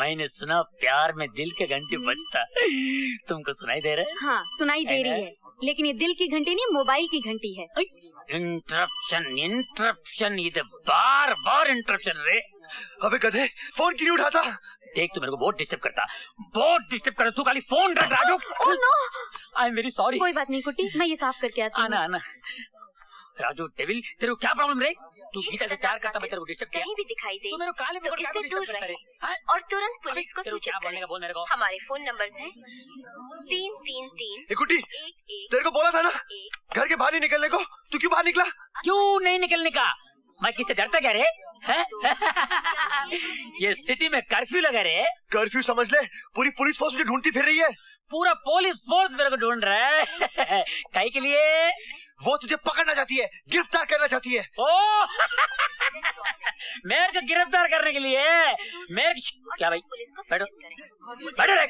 मैंने सुना प्यार में दिल के घंटे बजता। तुमको सुनाई दे रहा है? हाँ सुनाई दे रही है, लेकिन ये दिल की घंटी नहीं मोबाइल की घंटी है। इंटरप्शन ये बार बार इंटरप्शन रे। अबे गधे फोन क्यों नहीं उठाता? देख तू मेरे को बहुत डिस्टर्ब करता तू खाली फोन रख Raju. Oh no, I am very sorry. कोई बात नहीं कुटी, मैं ये साफ करके आती हूँ। आना राजू डेविल, तेरे को क्या प्रॉब्लम रे? तू गीता से प्यार करता, मैं तेरे को डिस्टर्ब किया? कहीं भी दिखाई दे तू मेरे को काले तो इससे दूर रहे और तुरंत पुलिस को सूचित बोलने का बोल मेरे को। हमारे फोन नंबर्स हैं 333 गुड्डी, तेरे को बोला था ना घर के बाहर नहीं निकलने को, तू क्यों बाहर निकला? क्यों नहीं निकलने का? मैं किससे डरता क्या रे? ये सिटी में कर्फ्यू लगा रे। कर्फ्यू समझ ले, पूरी पुलिस फोर्स मुझे ढूंढती फिर रही है। पूरा पुलिस फोर्स मेरे को ढूंढ रहा है। काहे के लिए? वो तुझे पकड़ना चाहती है, गिरफ्तार करना चाहती है। ओ मेरे को गिरफ्तार करने के लिए? मेरे क्या भाई, बैठो बैठो रे।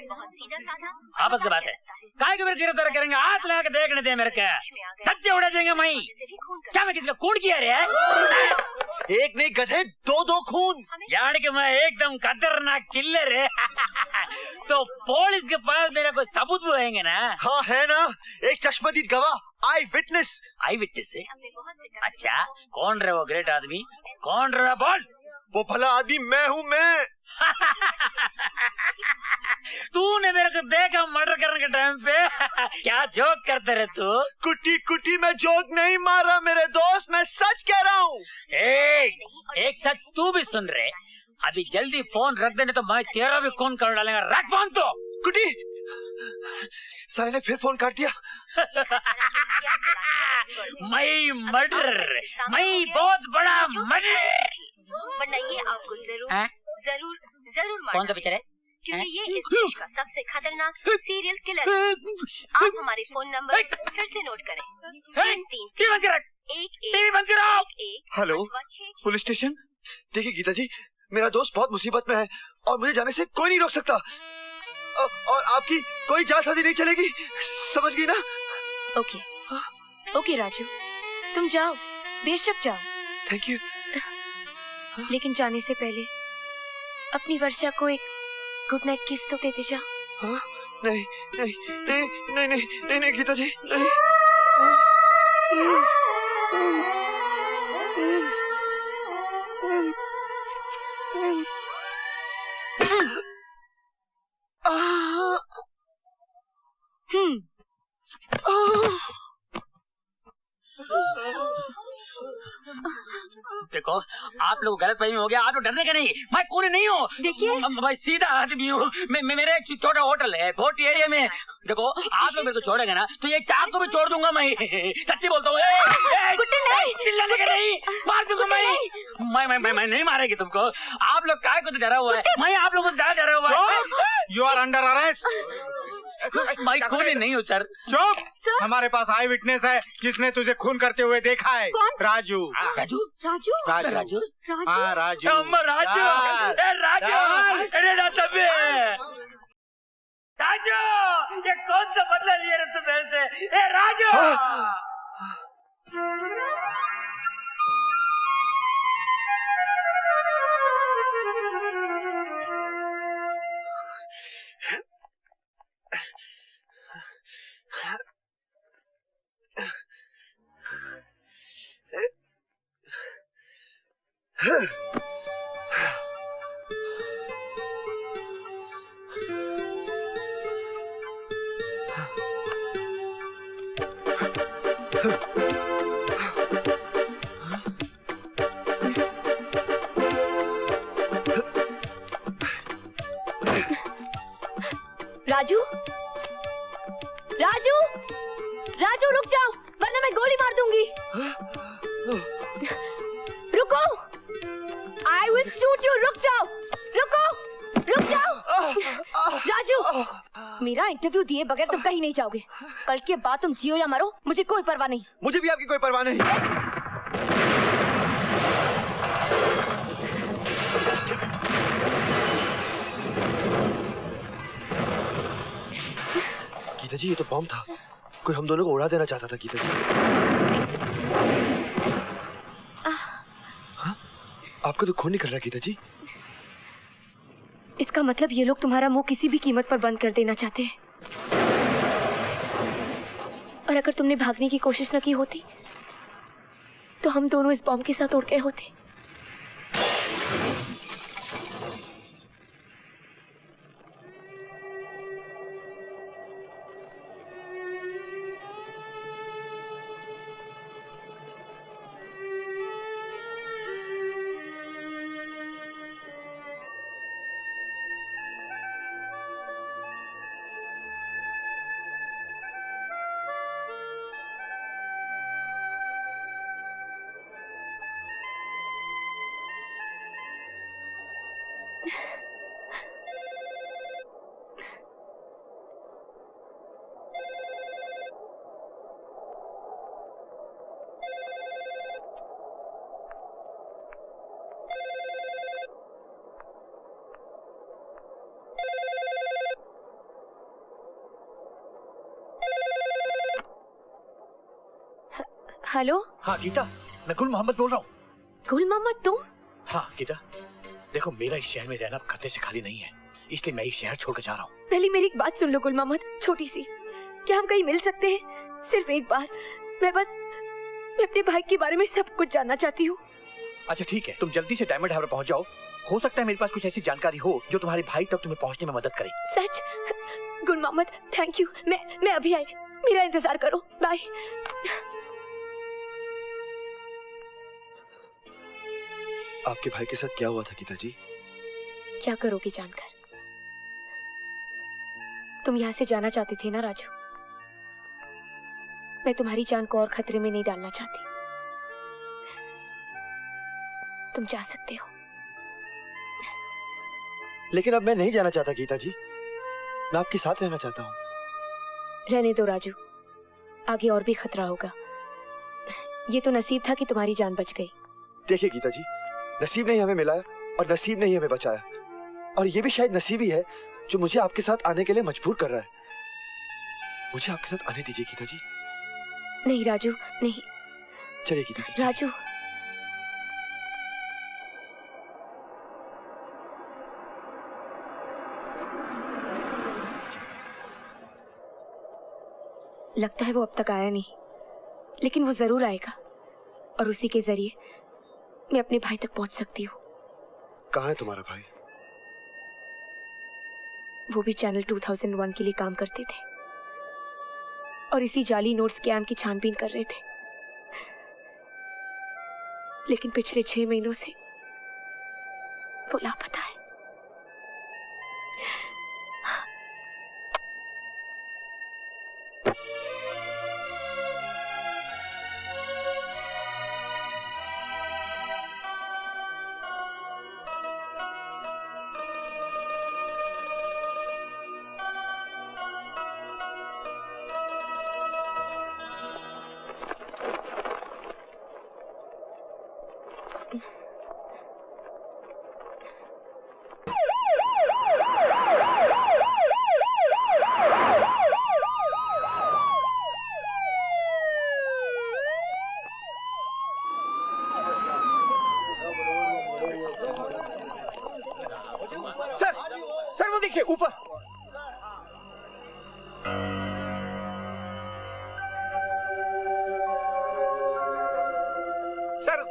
आपस की बात है, काहे को मेरे गिरफ्तार करेंगे? हाथ लगा के देखने दे मेरे को, धज्जे उड़ा देंगे। मैं क्या, मैं किसी का खून किया रे? एक नहीं गधे, दो खून। यानी कि मैं एकदम खतरनाक किलर है। तो पुलिस के पास मेरा कोई सबूत भी होंगे ना? हाँ है ना, एक चश्मदीद गवाह, आई विटनेस है? अच्छा कौन रहे वो ग्रेट आदमी? कौन रहे बोल? वो भला आदमी मैं हूँ मैं। तूने मेरे को देखा मर्डर करने के टाइम पे? क्या जोक करते रहे तू? कुटी मैं जोक नहीं मार रहा मेरे दोस्त, मैं सच कह रहा हूँ। एक सच तू भी सुन रहे? अभी जल्दी फोन रख देने तो मैं तेरा भी खून कर डालेगा। रख फोन तो। कुटी, साले ने फिर फोन काट दिया। मैं मर्डर, मैं बहुत बड़ा मर्डर। वरना ये आपको जरूर कौन सा पिक्चर है? क्योंकि ये इस देश का सबसे खतरनाक सीरियल किलर है। आप हमारे फोन नंबर फिर से नोट करें। 333 हेलो पुलिस स्टेशन। देखिए गीता जी, मेरा दोस्त बहुत मुसीबत में है और मुझे जाने से कोई नहीं रोक सकता। और आपकी कोई जालसाजी नहीं चलेगी, समझ गई ना? ओके राजू, तुम जाओ, बेशक जाओ। Thank you. लेकिन जाने से पहले अपनी वर्षा को एक गुड नाइट किस तो देते जाओ। हाँ? नहीं नहीं नहीं नहीं नहीं नहीं नहीं गीता जी नहीं। देखो आप लोग गलत फहमी हो गया। आप लोग डरने का नहीं, मैं खूनी नहीं हूँ। देखिए मैं सीधा आदमी हूँ। मेरे एक छोटा होटल है बहुत एरिया में। देखो आप लोग मेरे को छोड़ेंगे ना तो ये चाक को भी छोड़ दूंगा मैं। सच्ची बोलता हूँ। चिल्लाने का नहीं, मार दूंगा मैं नहीं मारेगी तुमको। आप लोग काय को तो डरा हुआ है, मैं आप लोगों से ज्यादा डरा हुआ है। You are under arrest. मैं खूनी नहीं हूँ सर। चुप, हमारे पास आई विटनेस है जिसने तुझे खून करते हुए देखा है। कौन? राजू। राजू राजू राजू हाँ राजू। राजू ये कौन सा बदला लिया रे तू मेरे से? ए राजू राजू राजू राजू रुक जाओ वरना मैं गोली मार दूंगी। रुको, आई विल शूट यू। रुक जाओ, रुक जाओ। राजू, मेरा इंटरव्यू दिए बगैर तुम कहीं नहीं जाओगे। कल के बाद तुम जियो या मरो मुझे कोई परवाह नहीं। मुझे भी आपकी कोई परवाह नहीं। गीता जी ये तो बॉम्ब था, कोई हम दोनों को उड़ा देना चाहता था। गीता जी हाँ? आपका तो खून निकल रहा है गीता जी। इसका मतलब ये लोग तुम्हारा मुंह किसी भी कीमत पर बंद कर देना चाहते हैं। और अगर तुमने भागने की कोशिश न की होती तो हम दोनों इस बॉम्ब के साथ उड़ गए होते। हेलो। हाँ गीता, मैं गुल मोहम्मद बोल रहा हूँ। गुल मोहम्मद तुम? हाँ गीता, देखो मेरा इस शहर में रहना अब खतरे से खाली नहीं है, इसलिए मैं ये शहर छोड़कर जा रहा हूँ। पहले मेरी एक बात सुन लो गुल मोहम्मद, छोटी सी। क्या हम कहीं मिल सकते हैं? सिर्फ एक बार। मैं अपने भाई के बारे में सब कुछ जानना चाहती हूँ। अच्छा ठीक है, तुम जल्दी से डायमंड हार्बर पहुँच जाओ। हो सकता है मेरे पास कुछ ऐसी जानकारी हो जो तुम्हारे भाई तक तुम्हें पहुँचने में मदद करे। सच? गुल मोहम्मद थैंक यू। मैं अभी आई, मेरा इंतजार करो। बाय। आपके भाई के साथ क्या हुआ था गीता जी? क्या करोगी जानकर? तुम यहाँ से जाना चाहते थे ना राजू? मैं तुम्हारी जान को और खतरे में नहीं डालना चाहती। तुम जा सकते हो। लेकिन अब मैं नहीं जाना चाहता गीता जी, मैं आपके साथ रहना चाहता हूँ। रहने दो राजू, आगे और भी खतरा होगा। ये तो नसीब था कि तुम्हारी जान बच गई। देखिए गीता जी, नसीब ने ही हमें मिलाया और नसीब ने ही हमें बचाया, और ये भी शायद नसीब ही है जो मुझे आपके साथ आने के लिए मजबूर कर रहा है। मुझे आपके साथ आने दीजिए गीता जी। नहीं राजू, नहीं। चलिए गीता जी। राजू, लगता है वो अब तक आया नहीं, लेकिन वो जरूर आएगा और उसी के जरिए मैं अपने भाई तक पहुंच सकती हूँ। कहाँ है तुम्हारा भाई? वो भी चैनल 2001 के लिए काम करते थे और इसी जाली नोट स्कैम की छानबीन कर रहे थे, लेकिन पिछले 6 महीनों से वो लापता है। सर वो देखिए ऊपर। सर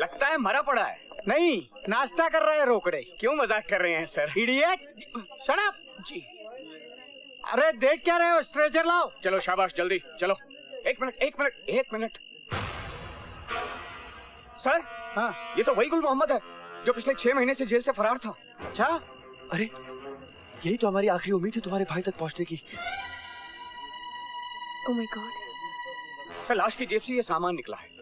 लगता है मरा पड़ा है। नहीं, नाश्ता कर रहे हैं रोकड़े। क्यों मजाक कर रहे हैं सर? इडियट, शट अप जी। अरे देख क्या रहे हो, स्ट्रेचर लाओ। चलो शाबाश, जल्दी चलो। एक मिनट सर। हाँ, ये तो वही गुल मोहम्मद है जो पिछले 6 महीने से जेल से फरार था। अच्छा, अरे यही तो हमारी आखिरी उम्मीद है तुम्हारे भाई तक पहुंचने की। Oh my God. सर लाश की जेब से ये सामान निकला है।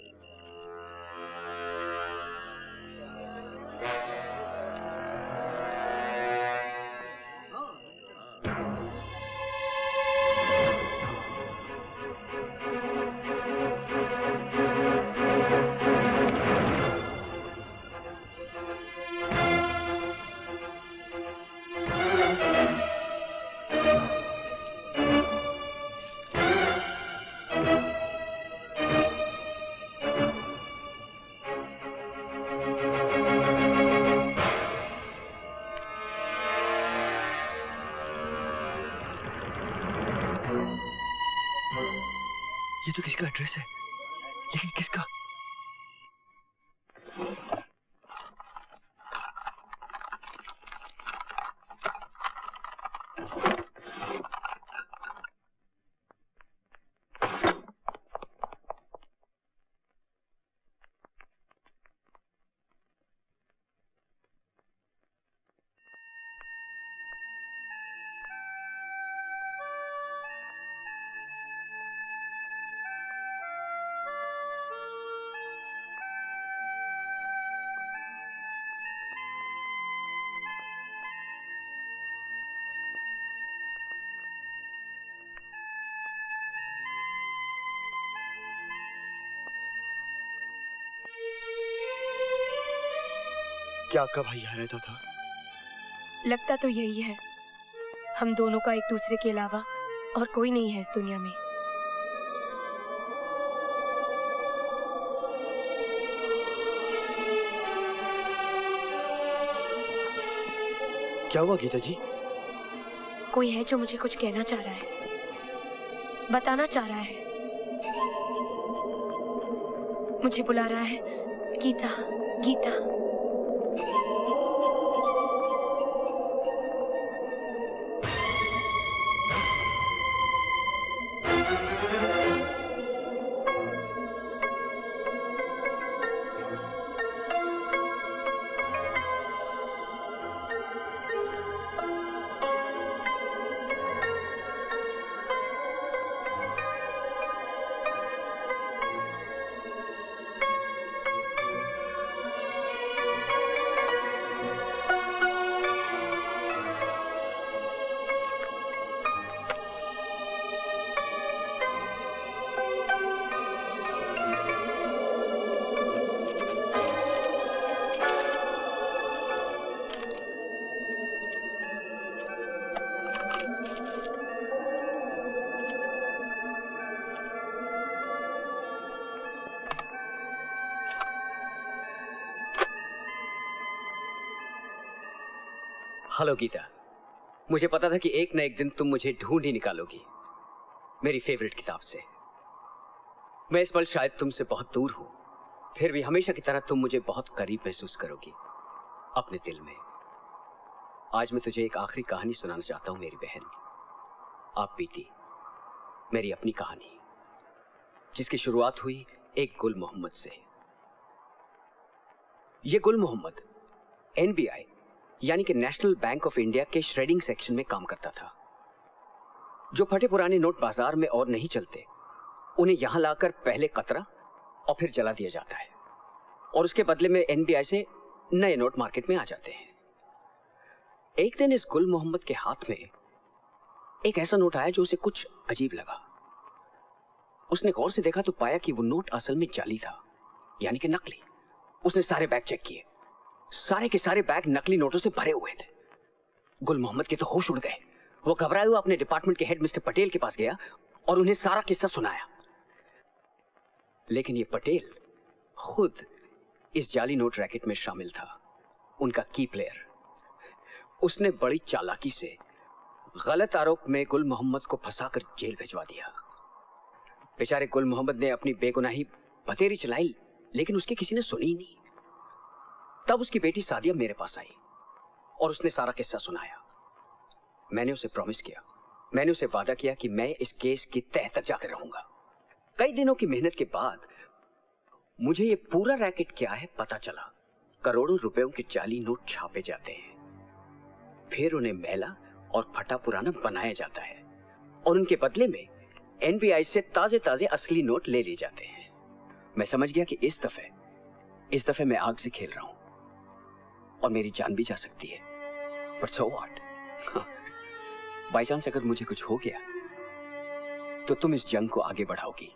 ये तो किसी का एड्रेस है, लेकिन किसका? क्या आपका भाई यहाँ रहता था? लगता तो यही है। हम दोनों का एक दूसरे के अलावा और कोई नहीं है इस दुनिया में। क्या हुआ गीता जी? कोई है जो मुझे कुछ कहना चाह रहा है, बताना चाह रहा है, मुझे बुला रहा है। गीता, गीता। हेलो गीता, मुझे पता था कि एक न एक दिन तुम मुझे ढूंढ ही निकालोगी मेरी फेवरेट किताब से। मैं इस पल शायद तुमसे बहुत दूर हूं, फिर भी हमेशा की तरह तुम मुझे बहुत करीब महसूस करोगी अपने दिल में। आज मैं तुझे एक आखिरी कहानी सुनाना चाहता हूं मेरी बहन। आप बीती, मेरी अपनी कहानी, जिसकी शुरुआत हुई एक गुल मोहम्मद से। ये गुल मोहम्मद NBI यानी कि नेशनल बैंक ऑफ इंडिया के श्रेडिंग सेक्शन में काम करता था। जो फटे पुराने नोट बाजार में और नहीं चलते, उन्हें यहां लाकर पहले कतरा और फिर जला दिया जाता है, और उसके बदले में NBI से नए नोट मार्केट में आ जाते हैं। एक दिन इस गुल मोहम्मद के हाथ में एक ऐसा नोट आया जो उसे कुछ अजीब लगा। उसने गौर से देखा तो पाया कि वो नोट असल में जाली था, यानी कि नकली। उसने सारे बैग चेक किए, सारे के सारे बैग नकली नोटों से भरे हुए थे। गुल मोहम्मद के तो होश उड़ गए। वो घबराए हुए अपने डिपार्टमेंट के हेड मिस्टर पटेल के पास गया और उन्हें सारा किस्सा सुनाया। लेकिन ये पटेल खुद इस जाली नोट रैकेट में शामिल था, उनका की प्लेयर। उसने बड़ी चालाकी से गलत आरोप में गुल मोहम्मद को फंसाकर जेल भिजवा दिया। बेचारे गुल मोहम्मद ने अपनी बेगुनाही बतेरी चलाई, लेकिन उसकी किसी ने सुनी ही नहीं। तब उसकी बेटी सादिया मेरे पास आई और उसने सारा किस्सा सुनाया। मैंने उसे प्रॉमिस किया, मैंने उसे वादा किया कि मैं इस केस की तह तक जाकर रहूंगा। कई दिनों की मेहनत के बाद मुझे ये पूरा रैकेट क्या है पता चला। करोड़ों रुपयों के जाली नोट छापे जाते हैं, फिर उन्हें मैला और फटा पुराना बनाया जाता है, और उनके बदले में NBI से ताजे ताजे असली नोट ले लिए जाते हैं। मैं समझ गया कि इस दफे मैं आग से खेल रहा हूं और मेरी जान भी जा सकती है। But so what, by chance अगर मुझे कुछ हो गया तो तुम इस जंग को आगे बढ़ाओगी,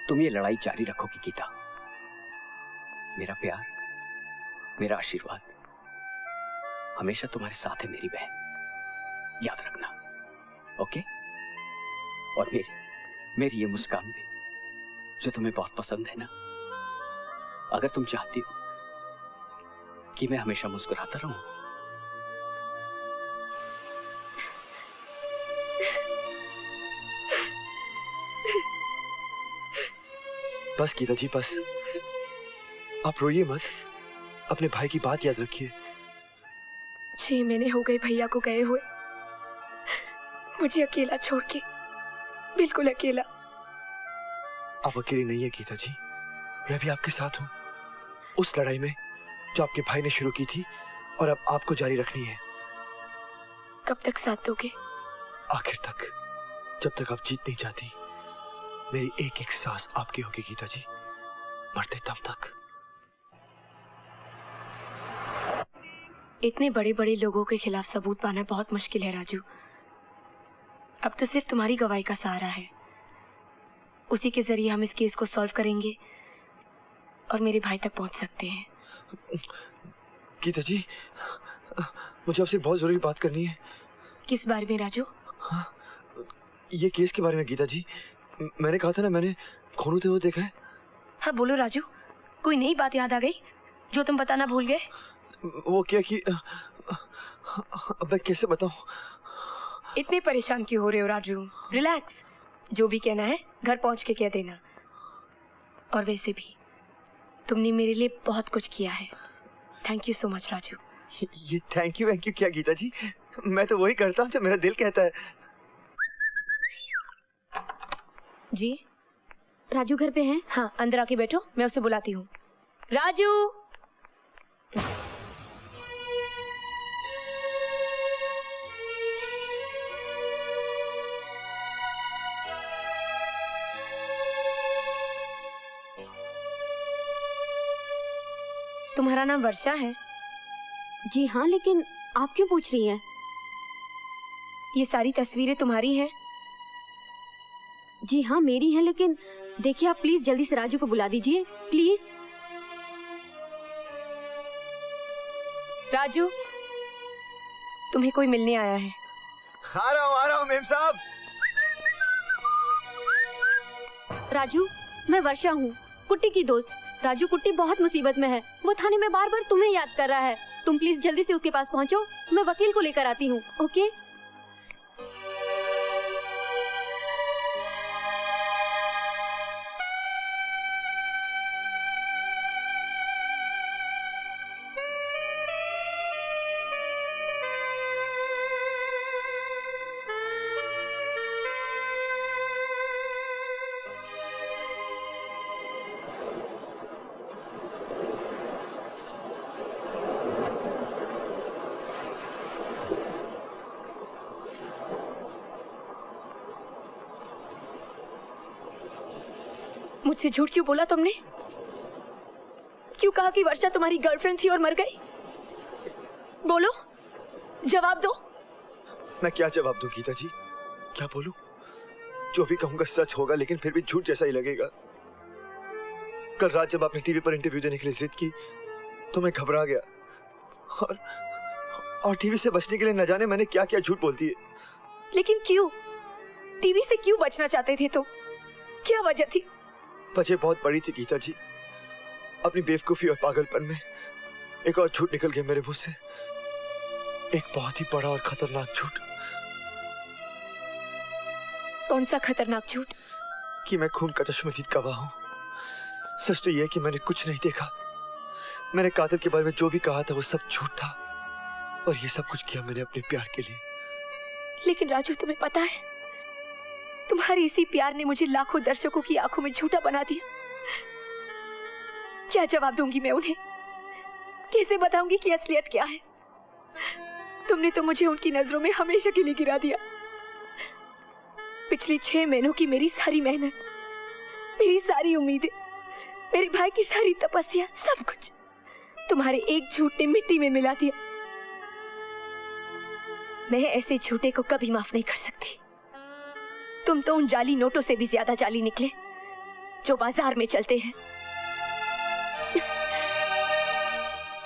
तुम ये लड़ाई जारी रखोगी गीता। मेरा प्यार, मेरा आशीर्वाद हमेशा तुम्हारे साथ है मेरी बहन, याद रखना, ओके? और मेरी ये मुस्कान भी जो तुम्हें बहुत पसंद है ना, अगर तुम चाहती हो कि मैं हमेशा मुस्कुराता रहूं, बस गीता जी बस, आप रोइए मत, अपने भाई की बात याद रखिए। 6 महीने हो गए भैया को गए हुए, मुझे अकेला छोड़ के, बिल्कुल अकेला। आप अकेली नहीं है गीता जी, मैं भी आपके साथ हूँ उस लड़ाई में जो आपके भाई ने शुरू की थी और अब आपको जारी रखनी है। कब तक साथ दोगे? आखिर तक, जब तक आप जीत नहीं जाती। मेरी एक एक सांस आपकी होगी गीता जी, मरते दम तक। इतने बड़े बड़े लोगों के खिलाफ सबूत पाना बहुत मुश्किल है राजू। अब तो सिर्फ तुम्हारी गवाही का सहारा है, उसी के जरिए हम इस केस को सॉल्व करेंगे और मेरे भाई तक पहुंच सकते हैं। गीता जी, मुझे आपसे बहुत जरूरी बात करनी है। किस बारे में राजू? हाँ, ये केस के बारे में गीता जी। मैंने कहा था ना, मैंने खून होते हुए देखा है। हाँ बोलो राजू, कोई नई बात याद आ गई जो तुम बताना भूल गए? वो क्या कि अब मैं कैसे बताऊं? इतने परेशान क्यों हो रहे हो राजू? रिलैक्स, जो भी कहना है घर पहुंच के कह देना। और वैसे भी तुमने मेरे लिए बहुत कुछ किया है, thank you so much Raju. ये थैंक यू क्या गीता जी, मैं तो वही करता हूँ जो मेरा दिल कहता है। जी राजू घर पे हैं? हाँ अंदर आके बैठो, मैं उसे बुलाती हूँ। राजू! तुम्हारा नाम वर्षा है? जी हाँ, लेकिन आप क्यों पूछ रही हैं? ये सारी तस्वीरें तुम्हारी हैं? जी हाँ मेरी हैं, लेकिन देखिए आप प्लीज जल्दी से राजू को बुला दीजिए प्लीज। राजू, तुम्हें कोई मिलने आया है। आ रहा हूँ मेम साहब। राजू, मैं वर्षा हूँ, कुट्टी की दोस्त। राजू, कुट्टी बहुत मुसीबत में है, वो थाने में बार बार तुम्हें याद कर रहा है। तुम प्लीज जल्दी से उसके पास पहुँचो, मैं वकील को लेकर आती हूँ। ओके? मुझसे झूठ क्यों बोला तुमने? क्यों कहा कि वर्षा तुम्हारी गर्लफ्रेंड थी और मर गई? बोलो, जवाब दो। मैं क्या जवाब दूं गीता जी, क्या बोलूं? जो भी कहूंगा सच होगा, लेकिन फिर भी झूठ जैसा ही लगेगा। कल रात जब आपने टीवी पर इंटरव्यू देने के लिए जिद की तो मैं घबरा गया और टीवी से बचने के लिए न जाने मैंने क्या क्या झूठ बोल दिए। लेकिन क्यों? टीवी से क्यों बचना चाहते थे तुम? क्या वजह थी? वजह बहुत बड़ी थी गीता जी। अपनी बेवकूफी और पागलपन में एक और झूठ निकल गया मेरे मुंह से, एक बहुत ही बड़ा और खतरनाक झूठ। कौन सा खतरनाक झूठ? कि मैं खून का चश्मदीद गवाह हूं। सच तो यह है कि मैंने कुछ नहीं देखा। मैंने कातिल के बारे में जो भी कहा था वो सब झूठ था, और ये सब कुछ किया मैंने अपने प्यार के लिए। लेकिन राजू, तुम्हें पता है, तुम्हारे इसी प्यार ने मुझे लाखों दर्शकों की आंखों में झूठा बना दिया। क्या जवाब दूंगी मैं उन्हें? कैसे बताऊंगी कि असलियत क्या है? तुमने तो मुझे उनकी नजरों में हमेशा के लिए गिरा दिया। पिछले 6 महीनों की मेरी सारी मेहनत, मेरी सारी उम्मीदें, मेरे भाई की सारी तपस्या, सब कुछ तुम्हारे एक झूठ ने मिट्टी में मिला दिया। मैं ऐसे झूठे को कभी माफ नहीं कर सकती। तुम तो उन जाली नोटों से भी ज्यादा जाली निकले जो बाजार में चलते हैं।